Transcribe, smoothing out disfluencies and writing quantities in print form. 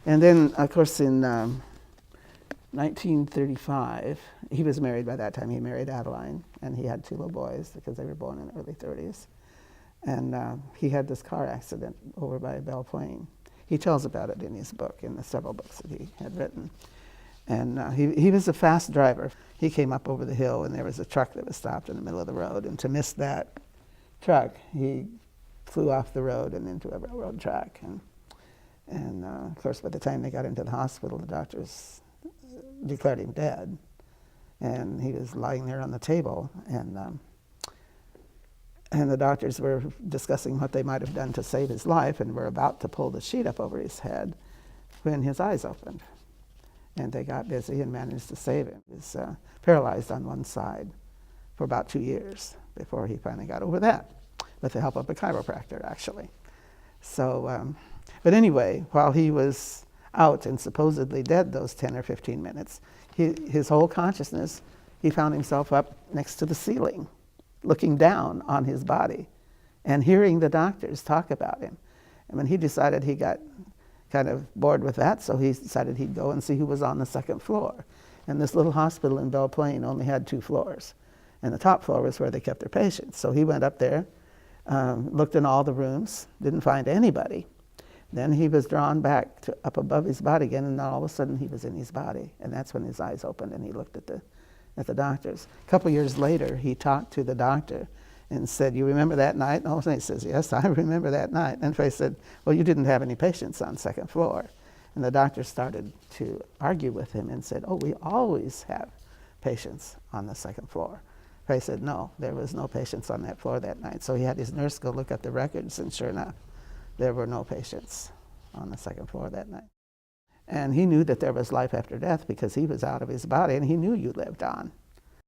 And then, of course, in 1935, he was married by that time. He married Adeline, and he had 2 little boys because they were born in the early 30s. And he had this car accident over by Belle Plaine. He tells about it in his book, in the several books that he had written. And he was a fast driver. He came up over the hill, and there was a truck that was stopped in the middle of the road. And to miss that truck, he flew off the road and into a railroad track. And of course, by the time they got into the hospital, the doctors declared him dead. And he was lying there on the table. And the doctors were discussing what they might have done to save his life and were about to pull the sheet up over his head when his eyes opened. And they got busy and managed to save him. He was paralyzed on one side for about 2 years before he finally got over that, with the help of a chiropractor, actually. So, but anyway, while he was out and supposedly dead those 10 or 15 minutes, his whole consciousness, he found himself up next to the ceiling, looking down on his body and hearing the doctors talk about him. And when he decided, he got kind of bored with that, so he decided he'd go and see who was on the 2nd floor. And this little hospital in Belle Plaine only had 2 floors. And the top floor was where they kept their patients. So he went up there, looked in all the rooms, didn't find anybody. Then he was drawn back to up above his body again, and all of a sudden he was in his body. And that's when his eyes opened and he looked at the doctors. A couple years later, he talked to the doctor and said, "You remember that night?" And all of a sudden he says, "Yes, I remember that night." And Fay said, "Well, you didn't have any patients on 2nd floor." And the doctor started to argue with him and said, "Oh, we always have patients on the 2nd floor." Fay said, "No, there was no patients on that floor that night." So he had his nurse go look at the records, and sure enough, there were no patients on the 2nd floor that night. And he knew that there was life after death because he was out of his body, and he knew you lived on.